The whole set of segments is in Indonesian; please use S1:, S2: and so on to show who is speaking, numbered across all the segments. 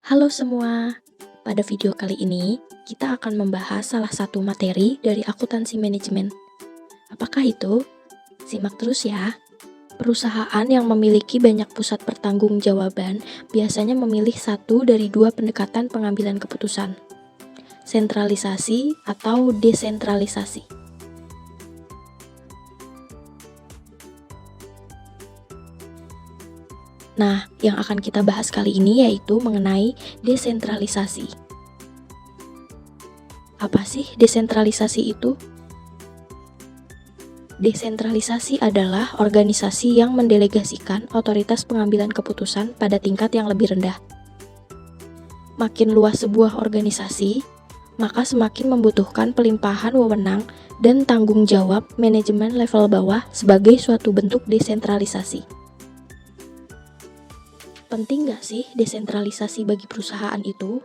S1: Halo semua, pada video kali ini kita akan membahas salah satu materi dari akuntansi manajemen. Apakah itu? Simak terus ya. Perusahaan yang memiliki banyak pusat pertanggungjawaban biasanya memilih satu dari dua pendekatan pengambilan keputusan, sentralisasi atau desentralisasi. Nah, yang akan kita bahas kali ini yaitu mengenai desentralisasi. Apa sih desentralisasi itu? Desentralisasi adalah organisasi yang mendelegasikan otoritas pengambilan keputusan pada tingkat yang lebih rendah. Makin luas sebuah organisasi, maka semakin membutuhkan pelimpahan wewenang dan tanggung jawab manajemen level bawah sebagai suatu bentuk desentralisasi. Penting nggak sih desentralisasi bagi perusahaan itu?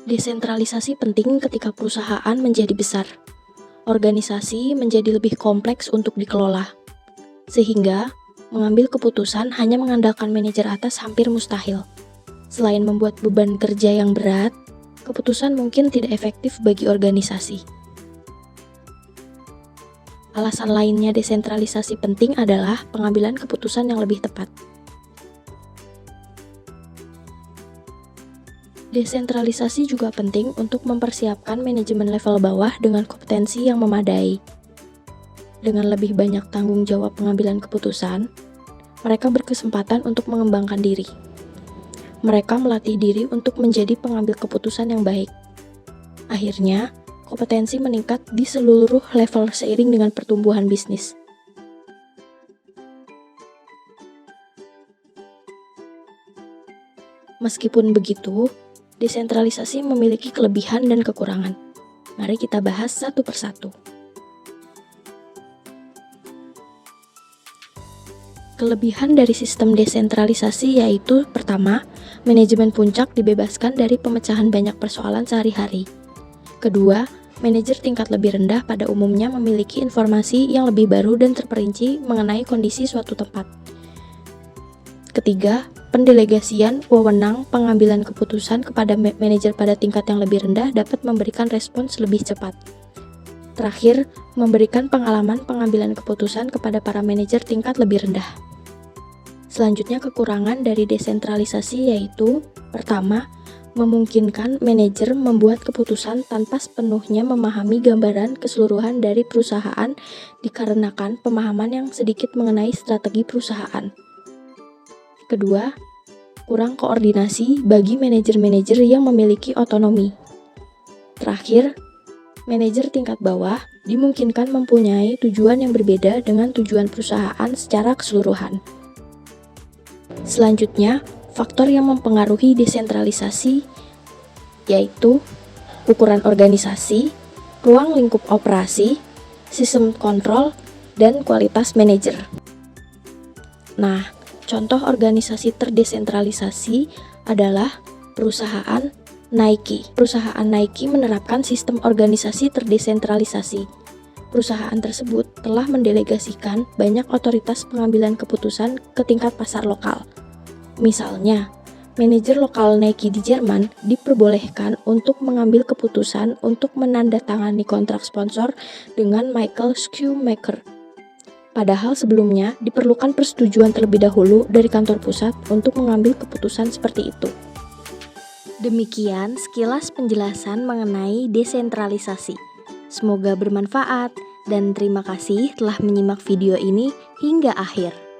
S1: Desentralisasi penting ketika perusahaan menjadi besar. Organisasi menjadi lebih kompleks untuk dikelola, sehingga mengambil keputusan hanya mengandalkan manajer atas hampir mustahil. Selain membuat beban kerja yang berat, keputusan mungkin tidak efektif bagi organisasi. Alasan lainnya desentralisasi penting adalah pengambilan keputusan yang lebih tepat. Desentralisasi juga penting untuk mempersiapkan manajemen level bawah dengan kompetensi yang memadai. Dengan lebih banyak tanggung jawab pengambilan keputusan, mereka berkesempatan untuk mengembangkan diri. Mereka melatih diri untuk menjadi pengambil keputusan yang baik. Akhirnya, kompetensi meningkat di seluruh level seiring dengan pertumbuhan bisnis. Meskipun begitu, desentralisasi memiliki kelebihan dan kekurangan. Mari kita bahas satu persatu. Kelebihan dari sistem desentralisasi yaitu pertama, manajemen puncak dibebaskan dari pemecahan banyak persoalan sehari-hari. Kedua, manajer tingkat lebih rendah pada umumnya memiliki informasi yang lebih baru dan terperinci mengenai kondisi suatu tempat. Ketiga, pendelegasian wewenang pengambilan keputusan kepada manajer pada tingkat yang lebih rendah dapat memberikan respons lebih cepat. Terakhir, memberikan pengalaman pengambilan keputusan kepada para manajer tingkat lebih rendah. Selanjutnya, kekurangan dari desentralisasi yaitu pertama, memungkinkan manajer membuat keputusan tanpa sepenuhnya memahami gambaran keseluruhan dari perusahaan dikarenakan pemahaman yang sedikit mengenai strategi perusahaan. Kedua, kurang koordinasi bagi manajer-manajer yang memiliki otonomi. Terakhir, manajer tingkat bawah dimungkinkan mempunyai tujuan yang berbeda dengan tujuan perusahaan secara keseluruhan. Selanjutnya, faktor yang mempengaruhi desentralisasi yaitu ukuran organisasi, ruang lingkup operasi, sistem kontrol, dan kualitas manajer. Nah, contoh organisasi terdesentralisasi adalah perusahaan Nike. Perusahaan Nike menerapkan sistem organisasi terdesentralisasi. Perusahaan tersebut telah mendelegasikan banyak otoritas pengambilan keputusan ke tingkat pasar lokal. Misalnya, manajer lokal Nike di Jerman diperbolehkan untuk mengambil keputusan untuk menandatangani kontrak sponsor dengan Michael Schumacher. Padahal sebelumnya diperlukan persetujuan terlebih dahulu dari kantor pusat untuk mengambil keputusan seperti itu. Demikian sekilas penjelasan mengenai desentralisasi. Semoga bermanfaat dan terima kasih telah menyimak video ini hingga akhir.